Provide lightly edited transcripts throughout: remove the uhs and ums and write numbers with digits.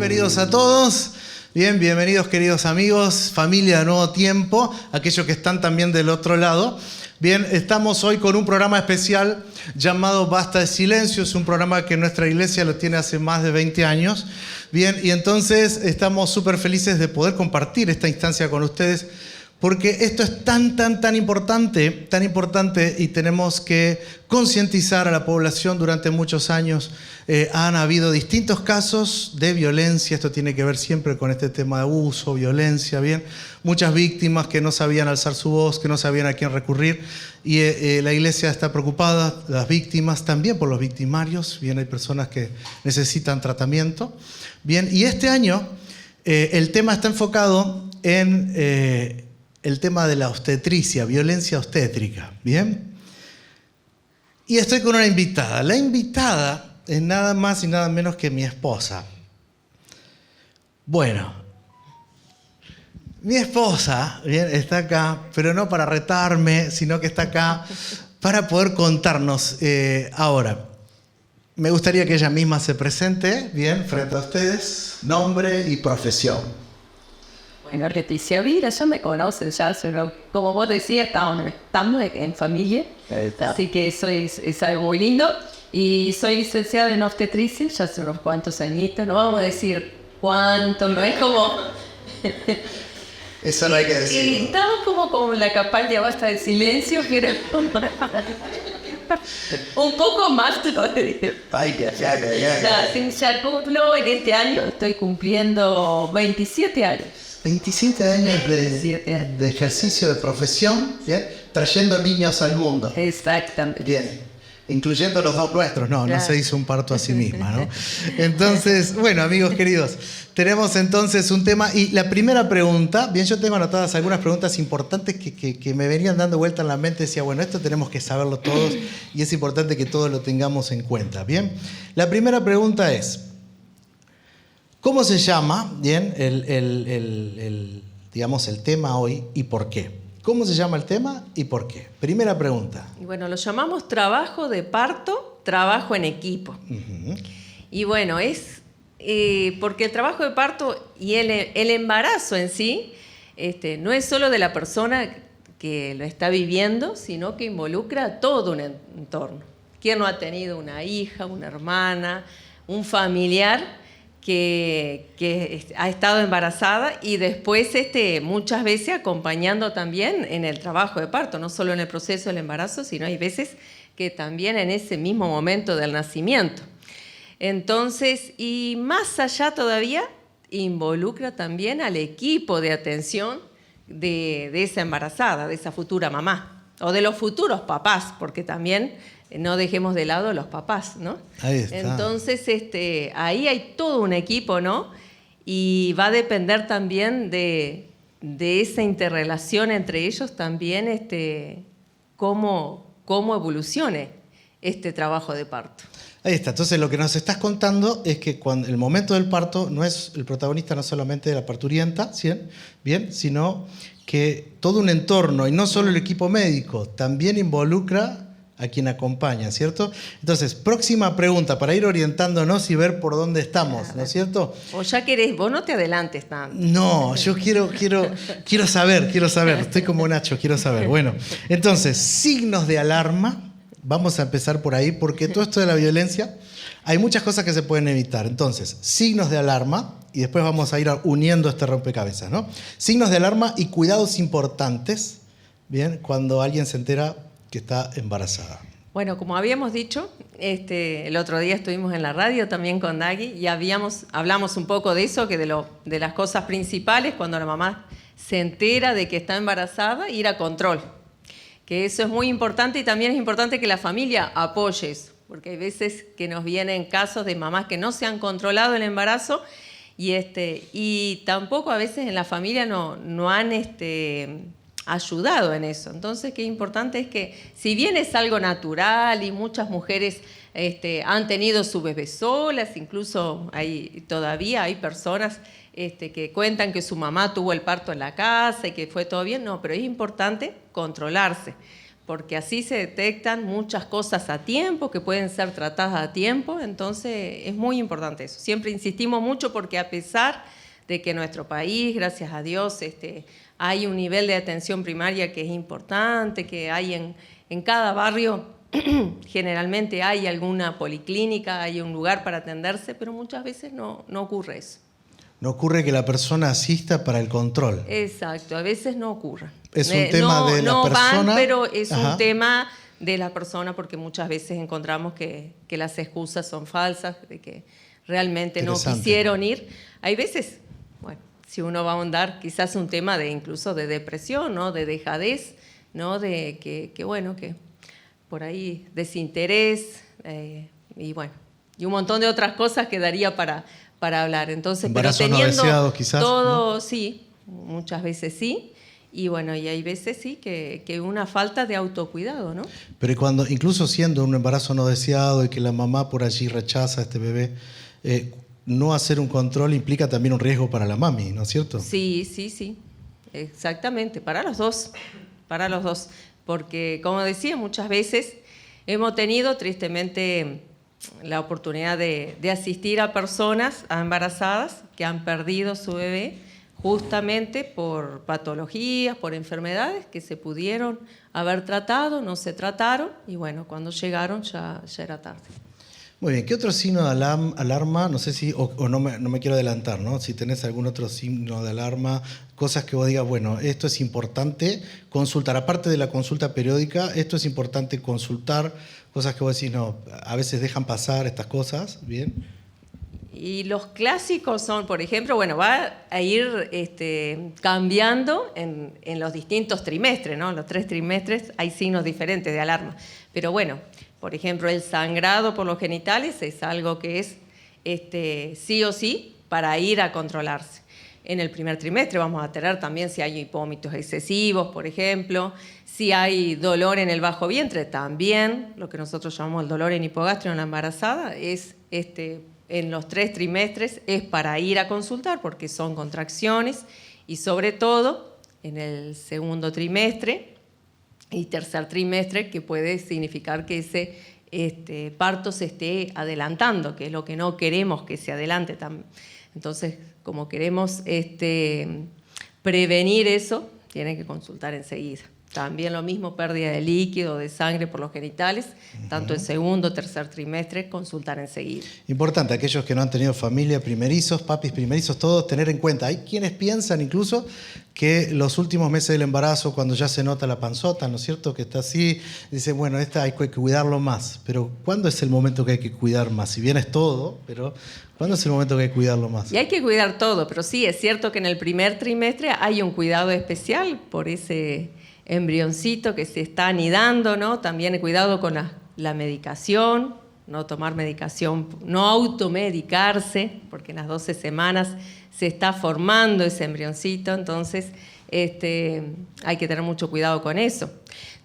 bienvenidos a todos. Bien, bienvenidos queridos amigos, familia de Nuevo Tiempo, aquellos que están también del otro lado. Bien, estamos hoy con un programa especial llamado Basta de Silencio. Es un programa que nuestra iglesia lo tiene hace más de 20 años. Bien, y entonces estamos súper felices de poder compartir esta instancia con ustedes, porque esto es tan importante y tenemos que concientizar a la población. Durante muchos años han habido distintos casos de violencia. Esto tiene que ver siempre con este tema de abuso, violencia, bien. Muchas víctimas que no sabían alzar su voz, que no sabían a quién recurrir. Y la iglesia está preocupada, las víctimas, también por los victimarios. Bien, hay personas que necesitan tratamiento. Bien, y este año el tema está enfocado en el tema de la obstetricia, violencia obstétrica, ¿bien? Y estoy con una invitada. La invitada es nada más y nada menos que mi esposa. Bueno, mi esposa, bien, está acá, pero no para retarme, sino que está acá para poder contarnos. Ahora, me gustaría que ella misma se presente, bien, frente a ustedes, nombre y profesión. Bueno, Leticia Vira, ya me conocen, ya, como vos decías, estamos en familia, así que eso es algo muy lindo. Y soy licenciada en obstetricia, ya hace unos cuantos añitos, no vamos a decir cuánto, no es como... Eso no hay que decir. Y estamos como con la campaña Basta de Silencio, que era un poco más todavía. Ya cumplo, en este año estoy cumpliendo 27 años. 27 años de ejercicio de profesión, ¿bien? Trayendo niños al mundo. Exactamente. Bien, incluyendo los dos nuestros. No, claro. No se hizo un parto a sí misma, ¿no? Entonces, bueno, amigos queridos, tenemos entonces un tema. Y la primera pregunta, bien, yo tengo anotadas algunas preguntas importantes que me venían dando vuelta en la mente. Decía, bueno, esto tenemos que saberlo todos y es importante que todos lo tengamos en cuenta, ¿bien? La primera pregunta es, ¿cómo se llama, bien, digamos, el tema hoy y por qué? ¿Cómo se llama el tema y por qué? Primera pregunta. Y bueno, lo llamamos trabajo de parto, trabajo en equipo. Uh-huh. Y bueno, es porque el trabajo de parto y el embarazo en sí no es solo de la persona que lo está viviendo, sino que involucra todo un entorno. ¿Quién no ha tenido una hija, una hermana, un familiar que ha estado embarazada y después muchas veces acompañando también en el trabajo de parto, no solo en el proceso del embarazo, sino hay veces que también en ese mismo momento del nacimiento. Entonces, y más allá todavía, involucra también al equipo de atención de esa embarazada, de esa futura mamá, o de los futuros papás, porque también... no dejemos de lado a los papás, ¿no? Ahí está. Entonces, ahí hay todo un equipo, ¿no? Y va a depender también de esa interrelación entre ellos también, cómo evolucione este trabajo de parto. Ahí está. Entonces, lo que nos estás contando es que cuando el momento del parto no es el protagonista, no solamente de la parturienta, ¿sí? Bien, sino que todo un entorno, y no solo el equipo médico, también involucra a quien acompaña, ¿cierto? Entonces, próxima pregunta, para ir orientándonos y ver por dónde estamos, ¿no es cierto? O ya querés, vos no te adelantes tanto. No, yo quiero saber, estoy como Nacho, quiero saber. Bueno, entonces, signos de alarma, vamos a empezar por ahí, porque todo esto de la violencia, hay muchas cosas que se pueden evitar. Entonces, signos de alarma, y después vamos a ir uniendo este rompecabezas, ¿no? Signos de alarma y cuidados importantes, ¿bien? Cuando alguien se entera que está embarazada. Bueno, como habíamos dicho, el otro día estuvimos en la radio también con Dagui y hablamos un poco de eso, que de las cosas principales cuando la mamá se entera de que está embarazada, ir a control. Que eso es muy importante y también es importante que la familia apoye eso, porque hay veces que nos vienen casos de mamás que no se han controlado el embarazo y tampoco a veces en la familia no han ayudado en eso. Entonces, qué importante es que, si bien es algo natural y muchas mujeres han tenido su bebé solas, incluso todavía hay personas que cuentan que su mamá tuvo el parto en la casa y que fue todo bien, no, pero es importante controlarse, porque así se detectan muchas cosas a tiempo que pueden ser tratadas a tiempo, entonces es muy importante eso. Siempre insistimos mucho porque a pesar de que en nuestro país, gracias a Dios, hay un nivel de atención primaria que es importante, que hay en cada barrio, generalmente hay alguna policlínica, hay un lugar para atenderse, pero muchas veces no ocurre eso. No ocurre que la persona asista para el control. Exacto, a veces no ocurre. Es un tema de la persona. No van, pero es Ajá. un tema de la persona porque muchas veces encontramos que las excusas son falsas, de que realmente no quisieron ir. Hay veces, bueno, si uno va a ahondar, quizás un tema de incluso de depresión, ¿no? De dejadez, ¿no? De que bueno, que por ahí desinterés y bueno, y un montón de otras cosas que daría para hablar. Entonces, embarazos pero teniendo no deseados, quizás, todo, ¿no? sí, muchas veces sí. Y bueno, y hay veces sí que una falta de autocuidado, ¿no? Pero cuando, incluso siendo un embarazo no deseado y que la mamá por allí rechaza a este bebé, no hacer un control implica también un riesgo para la mami, ¿no es cierto? Sí, exactamente, para los dos, porque como decía, muchas veces hemos tenido tristemente la oportunidad de asistir a personas, a embarazadas que han perdido su bebé justamente por patologías, por enfermedades que se pudieron haber tratado, no se trataron y bueno, cuando llegaron ya era tarde. Muy bien, ¿qué otro signo de alarma? No sé si, o no me quiero adelantar, ¿no? Si tenés algún otro signo de alarma, cosas que vos digas, bueno, esto es importante consultar, aparte de la consulta periódica, esto es importante consultar, cosas que vos decís, no, a veces dejan pasar estas cosas, ¿bien? Y los clásicos son, por ejemplo, bueno, va a ir cambiando en los distintos trimestres, ¿no? En los 3 trimestres hay signos diferentes de alarma, pero bueno, por ejemplo, el sangrado por los genitales es algo que es sí o sí para ir a controlarse. En el primer trimestre vamos a tener también si hay vómitos excesivos, por ejemplo, si hay dolor en el bajo vientre, también, lo que nosotros llamamos el dolor en hipogastrio en la embarazada, es en los 3 trimestres es para ir a consultar porque son contracciones y sobre todo en el segundo trimestre y tercer trimestre, que puede significar que ese parto se esté adelantando, que es lo que no queremos que se adelante. Entonces, como queremos prevenir eso, tienen que consultar enseguida. También lo mismo, pérdida de líquido, de sangre por los genitales, tanto en segundo, tercer trimestre, consultar enseguida. Importante, aquellos que no han tenido familia, primerizos, papis primerizos, todos tener en cuenta. Hay quienes piensan incluso que los últimos meses del embarazo, cuando ya se nota la panzota, ¿no es cierto?, que está así, dicen, bueno, esta hay que cuidarlo más. Pero ¿cuándo es el momento que hay que cuidar más? Si bien es todo, pero ¿cuándo es el momento que hay que cuidarlo más? Y hay que cuidar todo, pero sí, es cierto que en el primer trimestre hay un cuidado especial por ese embrioncito que se está anidando, ¿no? También cuidado con la medicación, no tomar medicación, no automedicarse, porque en las 12 semanas se está formando ese embrioncito, entonces hay que tener mucho cuidado con eso.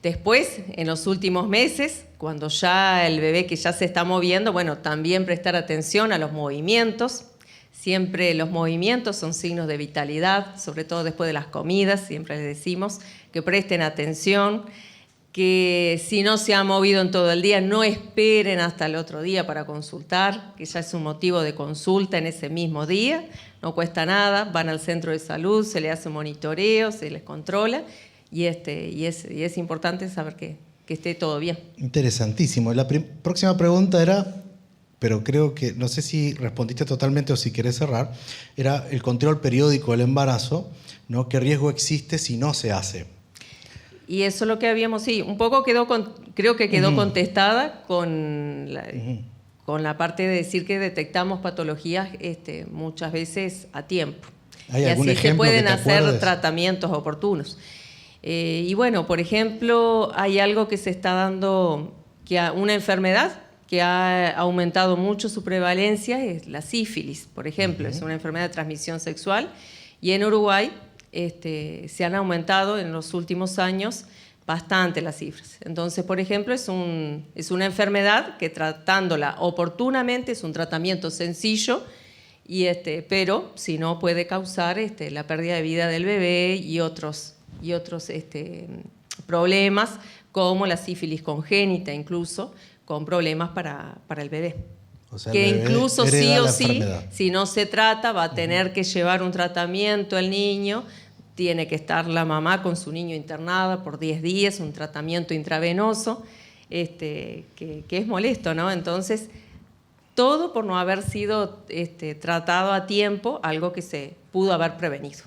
Después, en los últimos meses, cuando ya el bebé que ya se está moviendo, bueno, también prestar atención a los movimientos. Siempre los movimientos son signos de vitalidad, sobre todo después de las comidas, siempre les decimos que presten atención, que si no se ha movido en todo el día, no esperen hasta el otro día para consultar, que ya es un motivo de consulta en ese mismo día, no cuesta nada, van al centro de salud, se les hace un monitoreo, se les controla y es importante saber que esté todo bien. Interesantísimo. La próxima pregunta era, pero creo que, no sé si respondiste totalmente o si querés cerrar, era el control periódico del embarazo, ¿no? ¿Qué riesgo existe si no se hace? Y eso es lo que habíamos, sí, un poco creo que quedó contestada con la parte de decir que detectamos patologías muchas veces a tiempo. ¿Hay y algún así se ejemplo pueden que te hacer acuerdes? tratamientos oportunos. Y bueno, por ejemplo, hay algo que se está dando, una enfermedad que ha aumentado mucho su prevalencia, es la sífilis, por ejemplo, es una enfermedad de transmisión sexual, y en Uruguay se han aumentado en los últimos años bastante las cifras. Entonces, por ejemplo, es una enfermedad que tratándola oportunamente es un tratamiento sencillo, pero si no puede causar la pérdida de vida del bebé y otros problemas como la sífilis congénita, incluso con problemas para el bebé. O sea, Que el bebé incluso sí hereda o la sí, enfermedad. si no se trata, va a tener que llevar un tratamiento el niño, tiene que estar la mamá con su niño internada por 10 días, un tratamiento intravenoso, que es molesto, ¿no? Entonces, todo por no haber sido tratado a tiempo, algo que se pudo haber prevenido.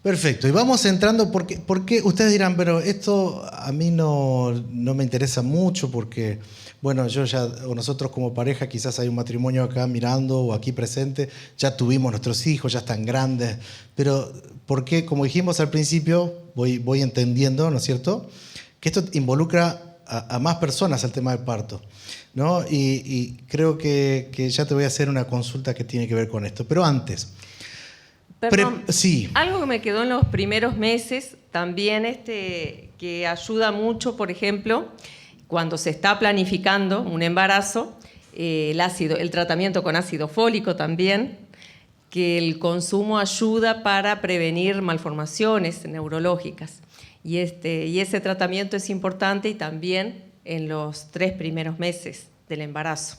Perfecto, y vamos entrando porque ustedes dirán, pero esto a mí no me interesa mucho porque, bueno, o nosotros como pareja, quizás hay un matrimonio acá mirando o aquí presente, ya tuvimos nuestros hijos, ya están grandes, pero porque, como dijimos al principio, voy entendiendo, ¿no es cierto?, que esto involucra a más personas al tema del parto, ¿no? Y creo que ya te voy a hacer una consulta que tiene que ver con esto, pero antes... Perdón, sí. Algo que me quedó en los primeros meses, también que ayuda mucho, por ejemplo, cuando se está planificando un embarazo, el tratamiento con ácido fólico también, que el consumo ayuda para prevenir malformaciones neurológicas. Y ese tratamiento es importante y también en los 3 primeros meses del embarazo.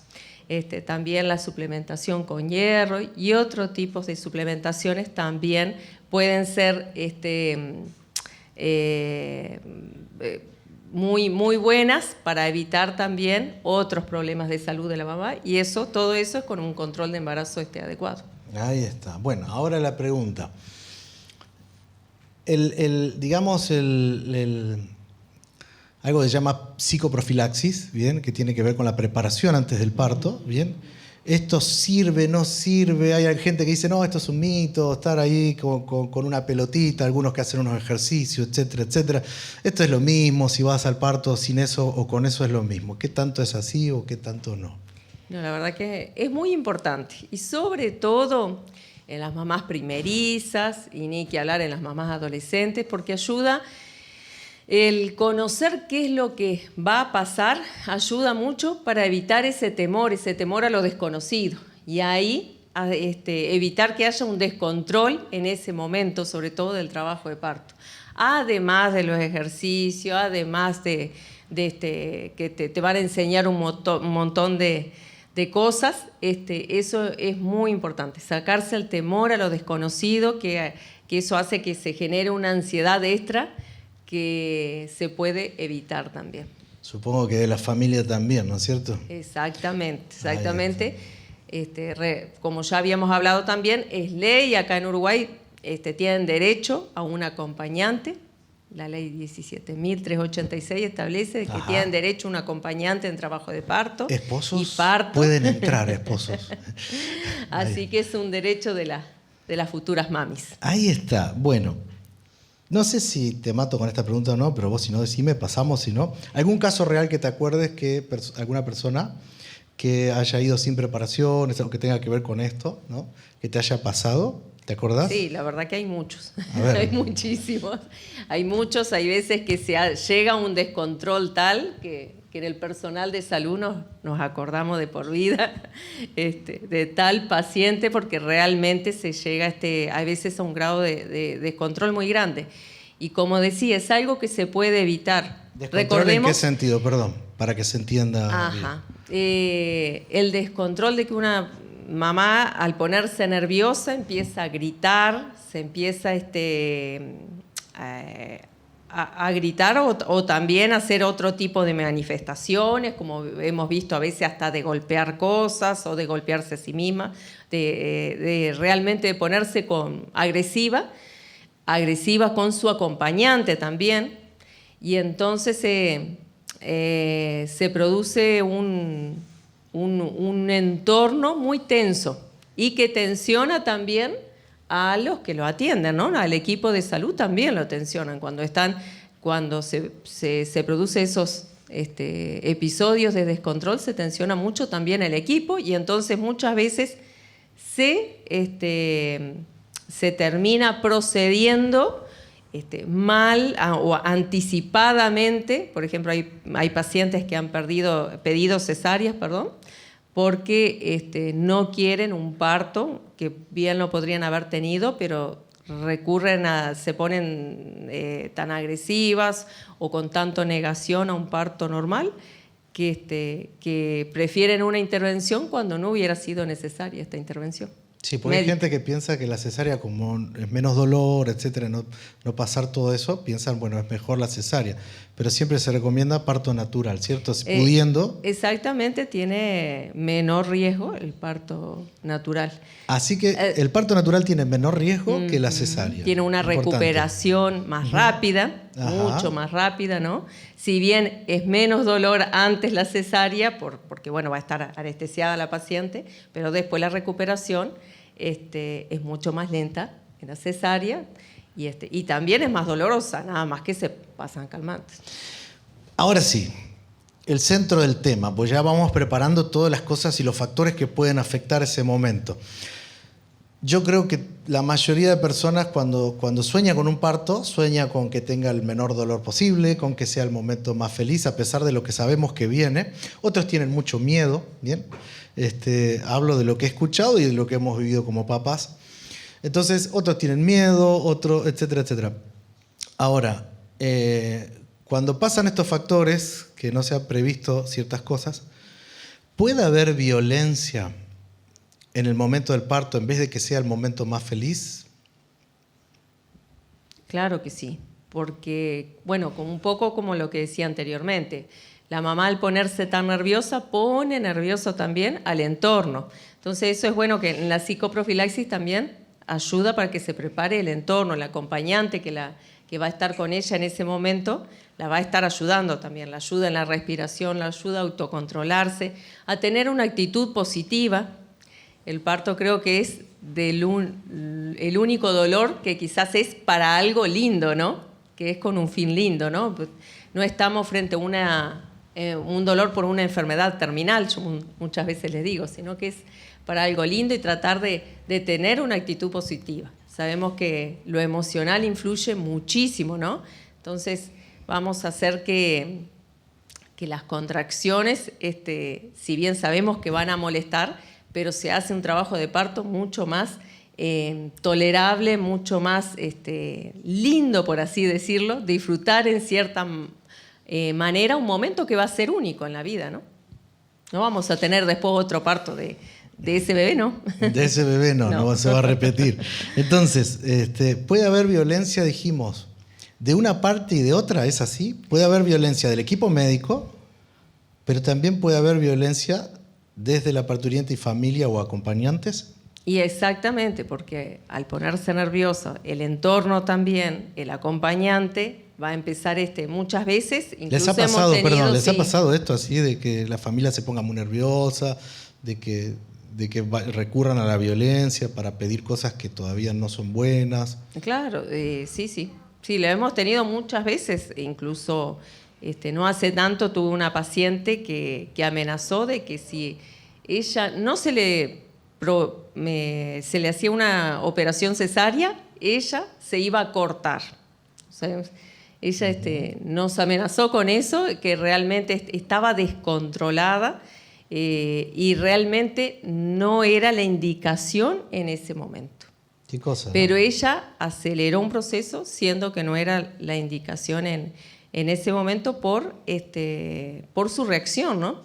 También la suplementación con hierro y otros tipos de suplementaciones también pueden ser muy buenas para evitar también otros problemas de salud de la mamá, y todo eso es con un control de embarazo adecuado. Ahí está. Bueno, ahora la pregunta. Algo que se llama psicoprofilaxis, ¿bien?, que tiene que ver con la preparación antes del parto, ¿bien? ¿Esto sirve, no sirve? Hay gente que dice, no, esto es un mito, estar ahí con una pelotita, algunos que hacen unos ejercicios, etcétera, etcétera. Esto es lo mismo, si vas al parto sin eso o con eso es lo mismo. ¿Qué tanto es así o qué tanto no? No, la verdad que es muy importante, y sobre todo en las mamás primerizas, y ni que hablar en las mamás adolescentes, porque ayuda... El conocer qué es lo que va a pasar ayuda mucho para evitar ese temor a lo desconocido. Y ahí evitar que haya un descontrol en ese momento, sobre todo del trabajo de parto. Además de los ejercicios, además de que te van a enseñar un montón de cosas, eso es muy importante. Sacarse el temor a lo desconocido, que eso hace que se genere una ansiedad extra, que se puede evitar también. Supongo que de la familia también, ¿no es cierto? Exactamente. Como ya habíamos hablado también, es ley acá en Uruguay, tienen derecho a un acompañante. La ley 17.386 establece que tienen derecho a un acompañante en trabajo de parto. Esposos y parto. Pueden entrar, esposos. Así que es un derecho de las futuras mamis. Ahí está. Bueno, no sé si te mato con esta pregunta o no, pero vos si no decime, pasamos, si no. ¿Algún caso real que te acuerdes que alguna persona que haya ido sin preparación o que tenga que ver con esto, ¿no?, que te haya pasado? ¿Te acordás? Sí, la verdad que hay muchos. Hay muchísimos. Hay muchos, hay veces que llega un descontrol tal que en el personal de salud nos acordamos de por vida de tal paciente, porque realmente se llega a veces a un grado de descontrol muy grande. Y como decía, es algo que se puede evitar. ¿Descontrol en qué sentido? Perdón, para que se entienda bien. El descontrol de que una mamá, al ponerse nerviosa, empieza a gritar, se empieza a gritar o también a hacer otro tipo de manifestaciones, como hemos visto a veces hasta de golpear cosas o de golpearse a sí misma, de realmente ponerse agresiva con su acompañante también, y entonces se produce un entorno muy tenso y que tensiona también a los que lo atienden, ¿no? Al equipo de salud también lo tensionan cuando se produce esos episodios de descontrol, se tensiona mucho también el equipo, y entonces muchas veces se termina procediendo mal o anticipadamente. Por ejemplo, hay pacientes que han pedido cesáreas, porque no quieren un parto, que bien lo podrían haber tenido, pero se ponen tan agresivas o con tanto negación a un parto normal que prefieren una intervención cuando no hubiera sido necesaria esta intervención. Sí, porque hay gente que piensa que la cesárea, como es menos dolor, etcétera, no pasar todo eso, piensan, bueno, es mejor la cesárea. Pero siempre se recomienda parto natural, ¿cierto? Si pudiendo. Exactamente, tiene menor riesgo el parto natural. Así que el parto natural tiene menor riesgo que la cesárea. Tiene una recuperación más rápida, mucho más rápida, ¿no? Si bien es menos dolor antes la cesárea, porque bueno, va a estar anestesiada la paciente, pero después la recuperación es mucho más lenta en la cesárea y también es más dolorosa, nada más que se pasan calmantes. Ahora sí, el centro del tema, pues ya vamos preparando todas las cosas y los factores que pueden afectar ese momento. Yo creo que la mayoría de personas cuando sueña con un parto, sueña con que tenga el menor dolor posible, con que sea el momento más feliz, a pesar de lo que sabemos que viene. Otros tienen mucho miedo, ¿bien? Hablo de lo que he escuchado y de lo que hemos vivido como papás. Entonces, otros tienen miedo, otros, etcétera, etcétera. Ahora, cuando pasan estos factores, que no se han previsto ciertas cosas, ¿puede haber violencia en el momento del parto en vez de que sea el momento más feliz? Claro que sí, porque, bueno, un poco como lo que decía anteriormente, la mamá al ponerse tan nerviosa pone nervioso también al entorno. Entonces eso es bueno que en la psicoprofilaxis también ayuda para que se prepare el entorno, el acompañante que va a estar con ella en ese momento, la va a estar ayudando también, la ayuda en la respiración, la ayuda a autocontrolarse, a tener una actitud positiva. El parto creo que es el único dolor que quizás es para algo lindo, ¿no? Que es con un fin lindo, ¿no? No estamos frente a un dolor por una enfermedad terminal, yo muchas veces les digo, sino que es para algo lindo y tratar de tener una actitud positiva. Sabemos que lo emocional influye muchísimo, ¿no? Entonces vamos a hacer que las contracciones, si bien sabemos que van a molestar, pero se hace un trabajo de parto mucho más tolerable, mucho más lindo, por así decirlo, disfrutar en cierta manera un momento que va a ser único en la vida, ¿no? No vamos a tener después otro parto de ese bebé, ¿no? De ese bebé no se va a repetir. Entonces, puede haber violencia, dijimos, de una parte y de otra, ¿es así? Puede haber violencia del equipo médico, pero también puede haber violencia desde la parturienta y familia o acompañantes. Y exactamente, porque al ponerse nervioso, el entorno también, el acompañante, va a empezar muchas veces. ¿Les ha pasado, ¿les ha pasado esto así, de que la familia se ponga muy nerviosa, de que recurran a la violencia para pedir cosas que todavía no son buenas? Claro, sí. Sí, lo hemos tenido muchas veces, incluso no hace tanto tuve una paciente que amenazó de que si ella no se le hacía una operación cesárea, ella se iba a cortar. O sea, ella nos amenazó con eso, que realmente estaba descontrolada y realmente no era la indicación en ese momento. ¿Qué cosa? Pero ella aceleró un proceso siendo que no era la indicación en ese momento por su reacción, ¿no?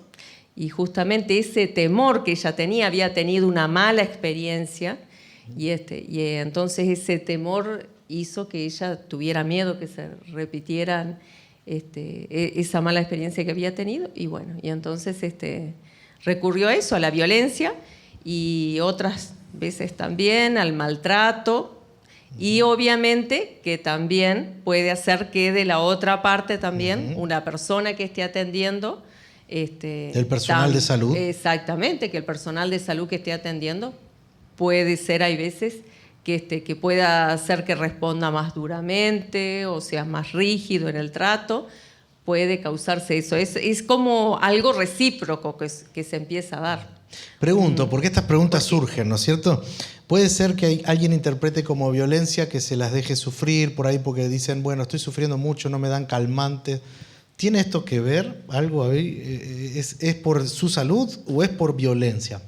Y justamente ese temor que ella tenía, había tenido una mala experiencia y entonces ese temor hizo que ella tuviera miedo que se repitieran esa mala experiencia que había tenido y bueno, y entonces recurrió a eso, a la violencia y otras veces también al maltrato y obviamente que también puede hacer que de la otra parte también una persona que esté atendiendo ¿el personal de salud? Exactamente, que el personal de salud que esté atendiendo puede ser, hay veces, que pueda hacer que responda más duramente o sea más rígido en el trato, puede causarse eso. Es como algo recíproco que se empieza a dar. Pregunto, porque estas preguntas surgen, ¿no es cierto? Puede ser que alguien interprete como violencia que se las deje sufrir por ahí porque dicen, bueno, estoy sufriendo mucho, no me dan calmantes. ¿Tiene esto que ver algo ahí? ¿Es por su salud o es por violencia?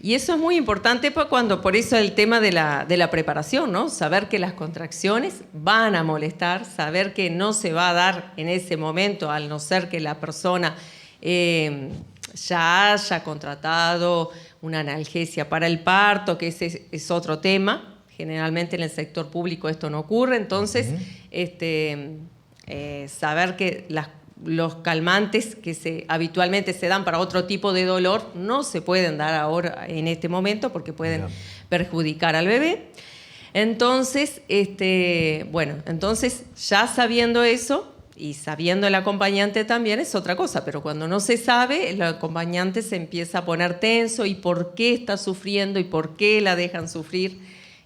Y eso es muy importante por eso el tema de la preparación, ¿no? Saber que las contracciones van a molestar, saber que no se va a dar en ese momento, al no ser que la persona ya haya contratado una analgesia para el parto, que ese es otro tema. Generalmente en el sector público esto no ocurre, entonces saber que los calmantes que habitualmente se dan para otro tipo de dolor no se pueden dar ahora en este momento porque pueden perjudicar al bebé. Entonces, entonces ya sabiendo eso y sabiendo el acompañante también es otra cosa, pero cuando no se sabe, el acompañante se empieza a poner tenso y por qué está sufriendo y por qué la dejan sufrir.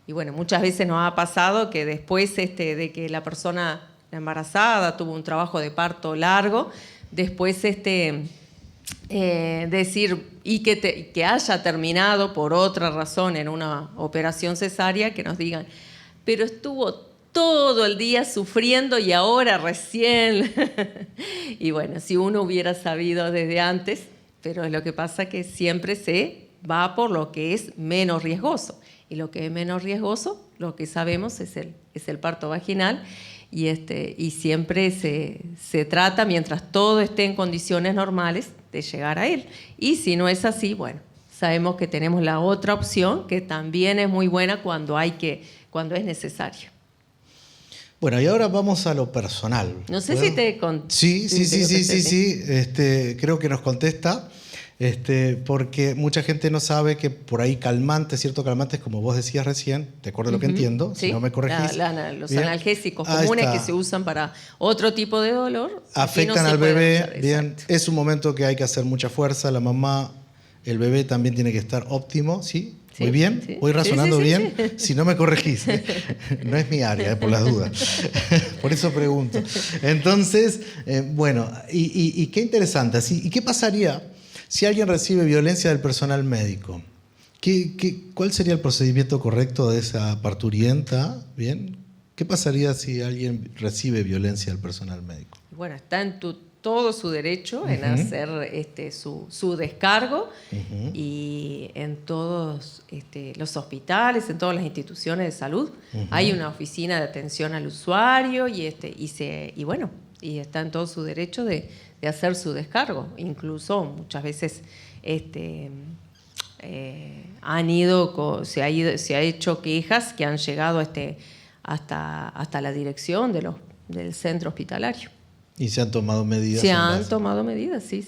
Y bueno, muchas veces nos ha pasado que después de que la persona embarazada tuvo un trabajo de parto largo, después decir y que haya terminado por otra razón en una operación cesárea, que nos digan, pero estuvo todo el día sufriendo y ahora recién. Y bueno, si uno hubiera sabido desde antes, pero lo que pasa es que siempre se va por lo que es menos riesgoso. Y lo que es menos riesgoso, lo que sabemos es el parto vaginal. Y siempre se trata, mientras todo esté en condiciones normales, de llegar a él. Y si no es así, bueno, sabemos que tenemos la otra opción, que también es muy buena cuando es necesario. Bueno, y ahora vamos a lo personal. No sé si te contesté. Sí. Creo que nos contesta. Porque mucha gente no sabe que por ahí calmantes, ciertos calmantes, como vos decías recién, de acuerdo a lo que entiendo, sí, si no me corregís. Los analgésicos comunes que se usan para otro tipo de dolor. Afectan al bebé, bien. Es un momento que hay que hacer mucha fuerza, la mamá, el bebé también tiene que estar óptimo, ¿sí? Muy bien, sí. Voy razonando bien, si no me corregís. No es mi área, por las dudas. Por eso pregunto. Entonces, bueno, y qué interesante. ¿Y qué pasaría si alguien recibe violencia del personal médico? ¿Cuál sería el procedimiento correcto de esa parturienta? ¿Bien? ¿Qué pasaría si alguien recibe violencia del personal médico? Bueno, está en todo su derecho en hacer su descargo y en todos los hospitales, en todas las instituciones de salud. Hay una oficina de atención al usuario y está en todo su derecho de hacer su descargo. Incluso muchas veces se ha hecho quejas que han llegado hasta la dirección del centro hospitalario. Y se han tomado medidas. Se han tomado medidas, sí.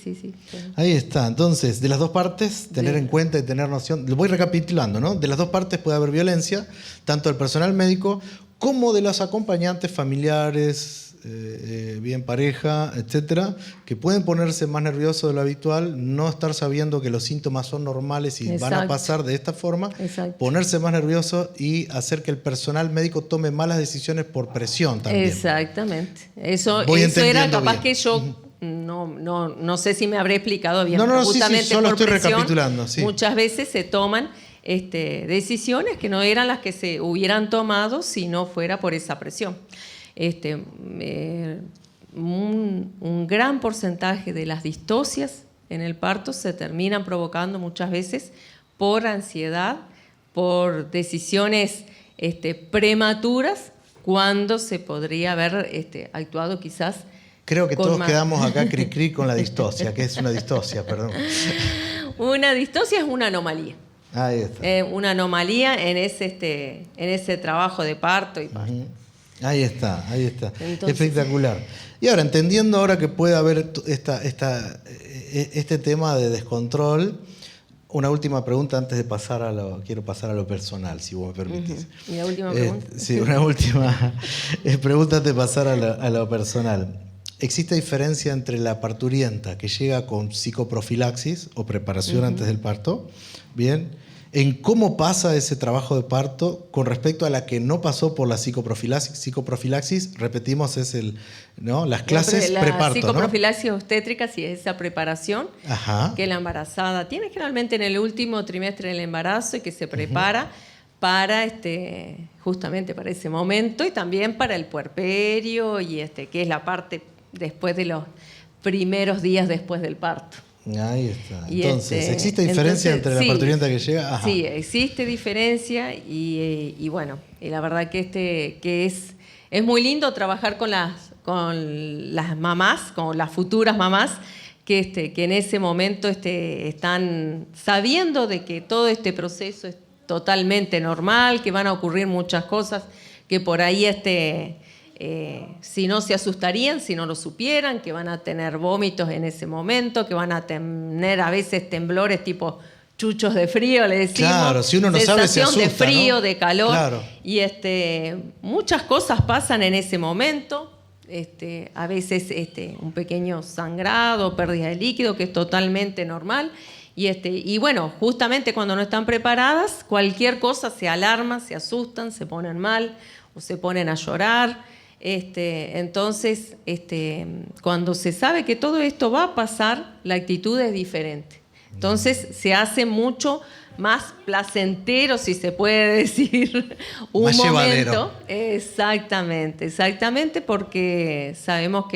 Ahí está. Entonces, de las dos partes, tener en cuenta y tener noción. Lo voy recapitulando, ¿no? De las dos partes puede haber violencia, tanto del personal médico como de los acompañantes familiares, bien pareja, etcétera, que pueden ponerse más nerviosos de lo habitual, no estar sabiendo que los síntomas son normales y van a pasar de esta forma, ponerse más nervioso y hacer que el personal médico tome malas decisiones por presión también. Exactamente. Eso era capaz bien. Que yo no sé si me habré explicado bien. Justamente solo estoy recapitulando. Sí. Muchas veces se toman decisiones que no eran las que se hubieran tomado si no fuera por esa presión. Un gran porcentaje de las distocias en el parto se terminan provocando muchas veces por ansiedad, por decisiones prematuras, cuando se podría haber actuado quizás. Creo que todos quedamos acá cri-cri con la distocia. ¿Qué es una distocia? Perdón. Una distocia es una anomalía. Ahí está. Una anomalía en ese trabajo de parto y parto. Ahí está. Entonces, espectacular. Y ahora, entendiendo ahora que puede haber este tema de descontrol, una última pregunta antes de quiero pasar a lo personal, si vos me permitís. ¿Y la última pregunta? Sí, una última pregunta antes de pasar a lo personal. ¿Existe diferencia entre la parturienta que llega con psicoprofilaxis o preparación antes del parto? Bien. En cómo pasa ese trabajo de parto con respecto a la que no pasó por la psicoprofilaxis. Psicoprofilaxis, repetimos, es las clases preparto. La psicoprofilaxis obstétrica, sí, es esa preparación que la embarazada tiene generalmente en el último trimestre del embarazo y que se prepara para justamente para ese momento y también para el puerperio y que es la parte después de los primeros días después del parto. Ahí está. Entonces, ¿existe diferencia entre la parturienta que llega? Ajá. Sí, existe diferencia y bueno, y la verdad que es muy lindo trabajar con las mamás, con las futuras mamás, que en ese momento están sabiendo de que todo este proceso es totalmente normal, que van a ocurrir muchas cosas, que por ahí si no se asustarían, si no lo supieran, que van a tener vómitos en ese momento, que van a tener a veces temblores tipo chuchos de frío, le decimos. Claro, si uno no sabe, se asusta, de frío, ¿no? de calor. Claro. Y muchas cosas pasan en ese momento. A veces un pequeño sangrado, pérdida de líquido, que es totalmente normal. Y bueno, justamente cuando no están preparadas, cualquier cosa se alarman, se asustan, se ponen mal o se ponen a llorar. Entonces, cuando se sabe que todo esto va a pasar, la actitud es diferente. Entonces se hace mucho más placentero, si se puede decir, un más momento. Llevadero. Exactamente, porque sabemos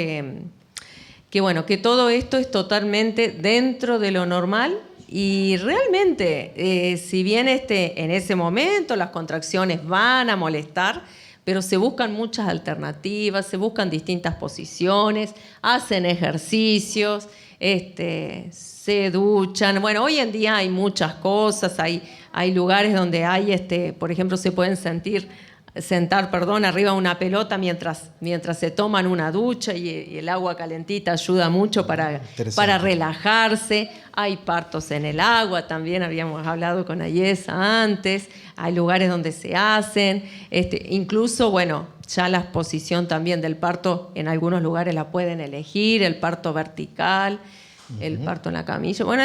bueno, que todo esto es totalmente dentro de lo normal. Y realmente, si bien en ese momento las contracciones van a molestar, pero se buscan muchas alternativas, se buscan distintas posiciones, hacen ejercicios, se duchan. Bueno, hoy en día hay muchas cosas, hay lugares donde por ejemplo, se pueden sentar, arriba de una pelota mientras se toman una ducha y el agua calentita ayuda mucho para relajarse. Hay partos en el agua, también habíamos hablado con Ayesa antes. Hay lugares donde se hacen. Incluso, bueno, ya la posición también del parto en algunos lugares la pueden elegir, el parto vertical, el parto en la camilla. Bueno,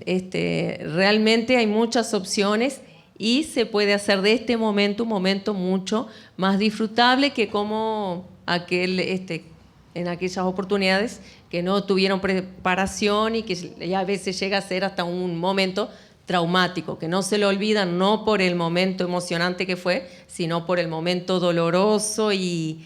realmente hay muchas opciones. Y se puede hacer de este momento un momento mucho más disfrutable que como en aquellas oportunidades que no tuvieron preparación y que a veces llega a ser hasta un momento traumático, que no se lo olvidan, no por el momento emocionante que fue, sino por el momento doloroso y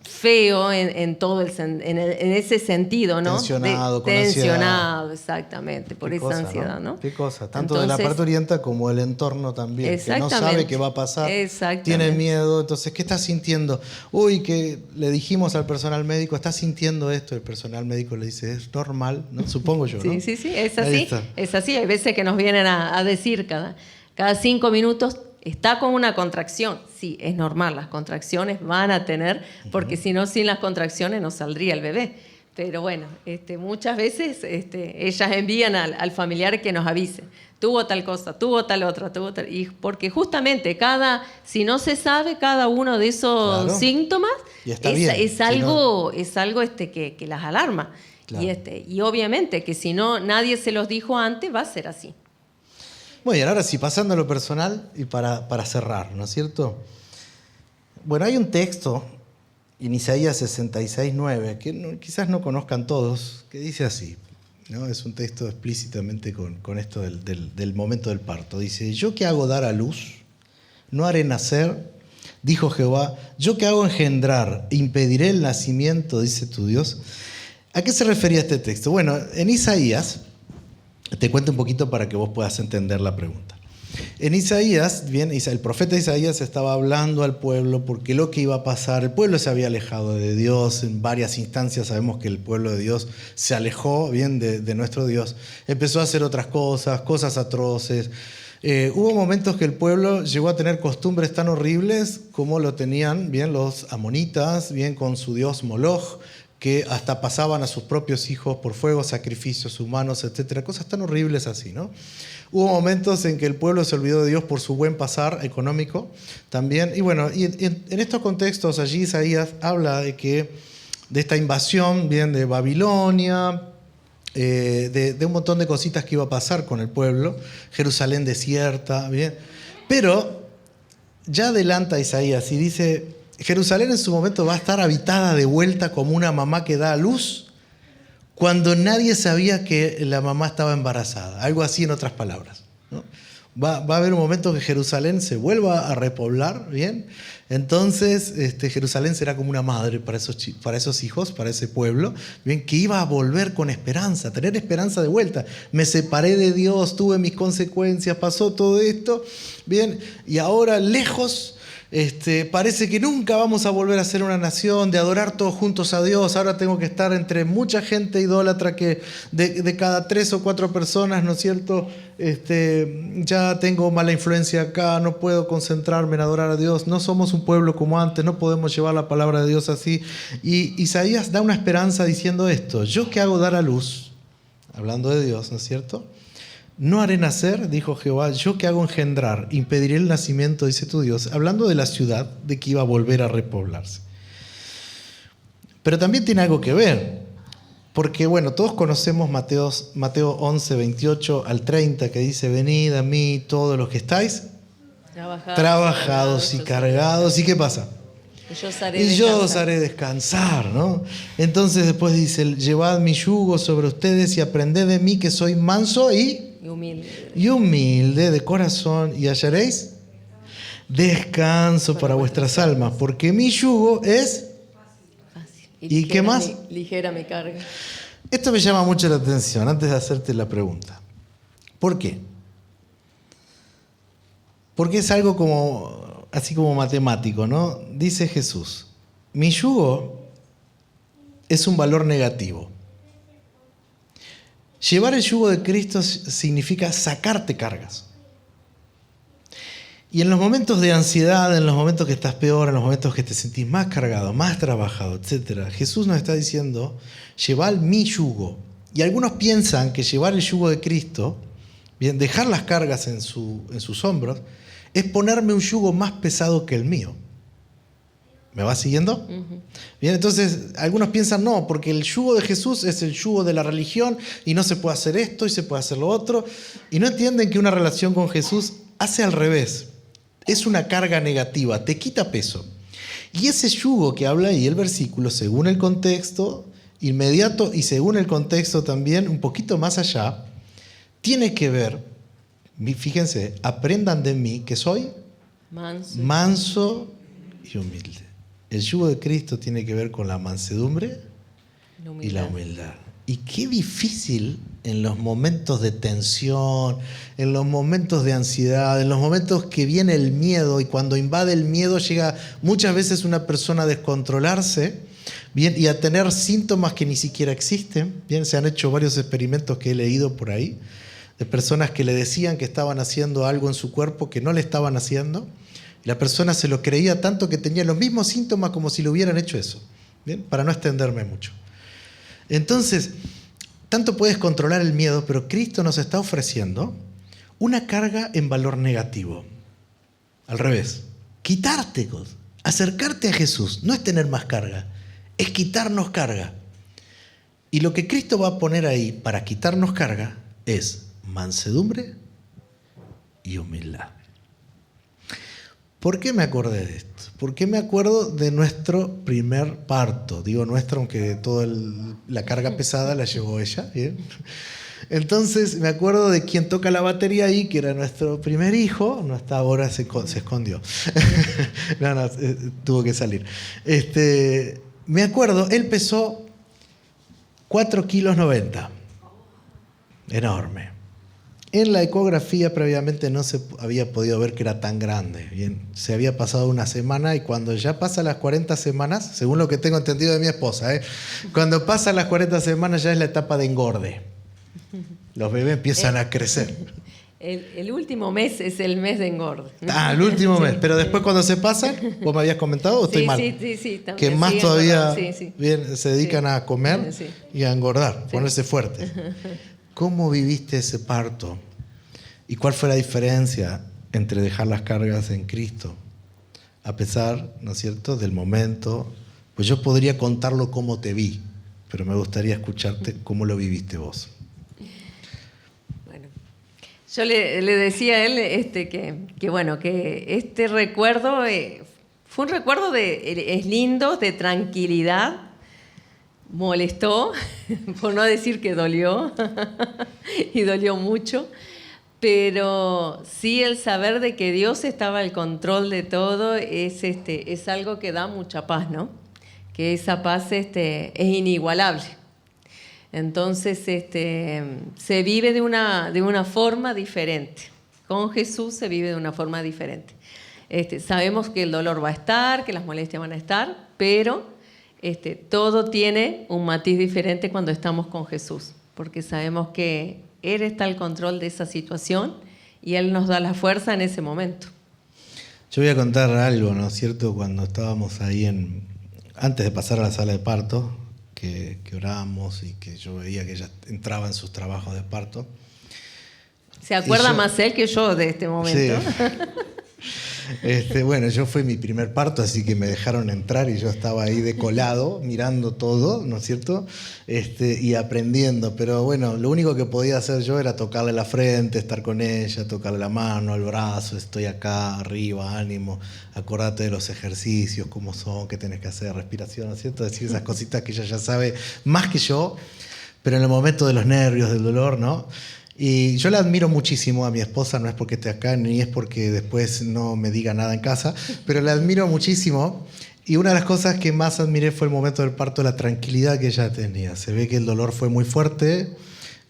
feo en todo en ese sentido, ¿no? Tensionado, con tensionado, ansiedad. exactamente, por Qué esa cosa, ansiedad, ¿no? Qué cosa, tanto de la parturienta como el entorno también, que no sabe qué va a pasar, tiene miedo, entonces, ¿qué está sintiendo? Uy, que le dijimos al personal médico, ¿está sintiendo esto? El personal médico le dice, es normal, ¿no? Supongo yo, ¿no? Sí, es así, hay veces que nos vienen a decir cada 5 minutos, ¿está con una contracción? Sí, es normal, las contracciones van a tener, porque si no, sin las contracciones no saldría el bebé. Pero bueno, muchas veces ellas envían al familiar que nos avise. Tuvo tal cosa, tuvo tal otra, y porque justamente si no se sabe cada uno de esos síntomas, es algo que las alarma. Claro. Y obviamente que si no nadie se los dijo antes, va a ser así. Bueno, y ahora sí, pasando a lo personal y para cerrar, ¿no es cierto? Bueno, hay un texto en Isaías 66:9, que quizás no conozcan todos, que dice así, ¿no? Es un texto explícitamente con esto del momento del parto. Dice, yo que hago dar a luz, no haré nacer, dijo Jehová, yo que hago engendrar, impediré el nacimiento, dice tu Dios. ¿A qué se refería este texto? Bueno, en Isaías, te cuento un poquito para que vos puedas entender la pregunta. En Isaías, el profeta Isaías estaba hablando al pueblo porque lo que iba a pasar, el pueblo se había alejado de Dios, en varias instancias sabemos que el pueblo de Dios se alejó de nuestro Dios, empezó a hacer otras cosas atroces. Hubo momentos que el pueblo llegó a tener costumbres tan horribles como lo tenían los amonitas, con su dios Moloch, que hasta pasaban a sus propios hijos por fuego, sacrificios humanos, etcétera, cosas tan horribles así, ¿no? Hubo momentos en que el pueblo se olvidó de Dios por su buen pasar económico también. Y bueno, en estos contextos allí Isaías habla de esta invasión de Babilonia, de un montón de cositas que iba a pasar con el pueblo, Jerusalén desierta, pero ya adelanta Isaías y dice, Jerusalén en su momento va a estar habitada de vuelta como una mamá que da a luz cuando nadie sabía que la mamá estaba embarazada. Algo así en otras palabras, ¿no? Va a haber un momento que Jerusalén se vuelva a repoblar, ¿bien? Entonces, Jerusalén será como una madre para esos hijos, para ese pueblo, ¿bien? Que iba a volver con esperanza, tener esperanza de vuelta. Me separé de Dios, tuve mis consecuencias, pasó todo esto, ¿bien? Y ahora lejos, parece que nunca vamos a volver a ser una nación, de adorar todos juntos a Dios. Ahora tengo que estar entre mucha gente idólatra que de cada 3 o 4 personas, ¿no es cierto? Ya tengo mala influencia acá, no puedo concentrarme en adorar a Dios, no somos un pueblo como antes, no podemos llevar la palabra de Dios así. Y Isaías da una esperanza diciendo esto: yo que hago dar a luz, hablando de Dios, ¿no es cierto? No haré nacer, dijo Jehová, yo que hago engendrar, impediré el nacimiento, dice tu Dios, hablando de la ciudad, de que iba a volver a repoblarse. Pero también tiene algo que ver, porque bueno, todos conocemos Mateo 11, 28 al 30, que dice: venid a mí todos los que estáis trabajados y cargados. ¿Y qué pasa? Y yo os haré descansar, ¿no? Entonces después dice: llevad mi yugo sobre ustedes y aprended de mí, que soy manso y humilde de corazón, y hallaréis descanso para vuestras almas, porque mi yugo es fácil. ¿Y qué más? Ligera mi carga. Esto me llama mucho la atención antes de hacerte la pregunta. ¿Por qué? Porque es algo como, así como matemático, ¿no? Dice Jesús: mi yugo es un valor negativo. Llevar el yugo de Cristo significa sacarte cargas. Y en los momentos de ansiedad, en los momentos que estás peor, en los momentos que te sentís más cargado, más trabajado, etc., Jesús nos está diciendo: llevad mi yugo. Y algunos piensan que llevar el yugo de Cristo, bien, dejar las cargas en sus hombros, es ponerme un yugo más pesado que el mío. ¿Me vas siguiendo? Uh-huh. Bien, entonces algunos piensan: no, porque el yugo de Jesús es el yugo de la religión y no se puede hacer esto y se puede hacer lo otro. Y no entienden que una relación con Jesús hace al revés. Es una carga negativa, te quita peso. Y ese yugo que habla ahí el versículo, según el contexto inmediato y según el contexto también un poquito más allá, tiene que ver, fíjense, aprendan de mí que soy manso y humilde. El yugo de Cristo tiene que ver con la mansedumbre y la humildad. Y qué difícil en los momentos de tensión, en los momentos de ansiedad, en los momentos que viene el miedo, y cuando invade el miedo llega muchas veces una persona a descontrolarse, bien, y a tener síntomas que ni siquiera existen. Bien, se han hecho varios experimentos que he leído por ahí, de personas que le decían que estaban haciendo algo en su cuerpo que no le estaban haciendo. La persona se lo creía tanto que tenía los mismos síntomas como si le hubieran hecho eso. ¿Bien? Para no extenderme mucho. Entonces, tanto puedes controlar el miedo, pero Cristo nos está ofreciendo una carga en valor negativo. Al revés. Quitarte, acercarte a Jesús, no es tener más carga, es quitarnos carga. Y lo que Cristo va a poner ahí para quitarnos carga es mansedumbre y humildad. ¿Por qué me acordé de esto? ¿Por qué me acuerdo de nuestro primer parto? Digo nuestro, aunque toda la carga pesada la llevó ella. ¿Bien? Entonces me acuerdo de quien toca la batería ahí, que era nuestro primer hijo. No está ahora, se escondió. No, tuvo que salir. Me acuerdo, él pesó 4,90 kilos. Enorme. En la ecografía previamente no se había podido ver que era tan grande. Bien, se había pasado una semana, y cuando ya pasan las 40 semanas, según lo que tengo entendido de mi esposa, cuando pasan las 40 semanas ya es la etapa de engorde. Los bebés empiezan a crecer. El último mes es el mes de engorde. El último mes. Pero después cuando se pasa, ¿vos me habías comentado o estoy mal? Sí. Que más todavía bien, se dedican a comer y a engordar, ponerse fuertes. ¿Cómo viviste ese parto? ¿Y cuál fue la diferencia entre dejar las cargas en Cristo? A pesar, ¿no es cierto?, del momento. Pues yo podría contarlo cómo te vi, pero me gustaría escucharte cómo lo viviste vos. Bueno, yo le decía a él que este recuerdo fue un recuerdo es lindo, de tranquilidad. Molestó, por no decir que dolió, y dolió mucho, Pero sí, el saber de que Dios estaba al control de todo es algo que da mucha paz, ¿no? Que esa paz es inigualable. Entonces se vive de una forma diferente. Con Jesús se vive de una forma diferente. Sabemos que el dolor va a estar, que las molestias van a estar, pero todo tiene un matiz diferente cuando estamos con Jesús, porque sabemos que Él está al control de esa situación y Él nos da la fuerza en ese momento. Yo voy a contar algo, ¿no es cierto? Cuando estábamos ahí antes de pasar a la sala de parto, que orábamos y que yo veía que ella entraba en sus trabajos de parto. ¿Se acuerda más él que yo de este momento? Sí. Bueno, yo fue mi primer parto, así que me dejaron entrar y yo estaba ahí de colado, mirando todo, ¿no es cierto? Y aprendiendo. Pero bueno, lo único que podía hacer yo era tocarle la frente, estar con ella, tocarle la mano, el brazo, estoy acá, arriba, ánimo, acordate de los ejercicios, cómo son, qué tenés que hacer, respiración, ¿no es cierto? Decir esas cositas que ella ya sabe más que yo, pero en el momento de los nervios, del dolor, ¿no? Y yo la admiro muchísimo a mi esposa, no es porque esté acá, ni es porque después no me diga nada en casa, pero la admiro muchísimo. Y una de las cosas que más admiré fue el momento del parto, la tranquilidad que ella tenía. Se ve que el dolor fue muy fuerte.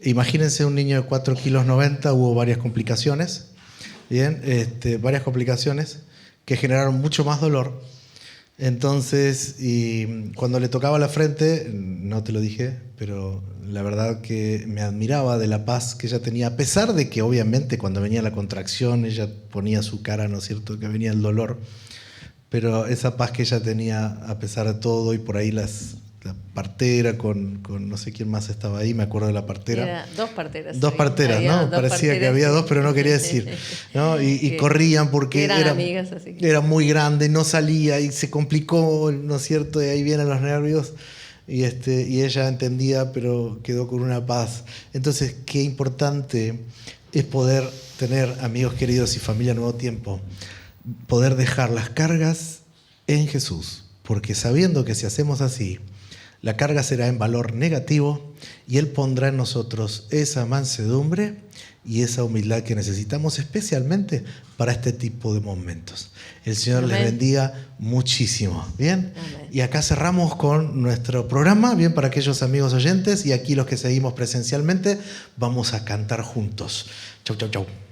Imagínense un niño de 4 kilos 90, hubo varias complicaciones, ¿bien? Varias complicaciones que generaron mucho más dolor. Entonces, y cuando le tocaba la frente, no te lo dije, pero la verdad que me admiraba de la paz que ella tenía, a pesar de que obviamente cuando venía la contracción ella ponía su cara, ¿no es cierto?, que venía el dolor, pero esa paz que ella tenía a pesar de todo, y por ahí la partera con no sé quién más estaba ahí, me acuerdo de la partera. Era dos parteras. Dos parteras, ¿no? Parecía que había dos, pero no quería decir, ¿no? Y corrían porque eran amigas, así que... era muy grande, no salía y se complicó, ¿no es cierto? Y ahí vienen los nervios. Y ella entendía, pero quedó con una paz. Entonces, qué importante es poder tener amigos queridos y familia Nuevo Tiempo, poder dejar las cargas en Jesús, porque sabiendo que si hacemos así, la carga será en valor negativo y Él pondrá en nosotros esa mansedumbre y esa humildad que necesitamos especialmente para este tipo de momentos. El Señor les bendiga muchísimo. ¿Bien? Amén. Y acá cerramos con nuestro programa, bien, para aquellos amigos oyentes, y aquí los que seguimos presencialmente vamos a cantar juntos. Chau, chau, chau.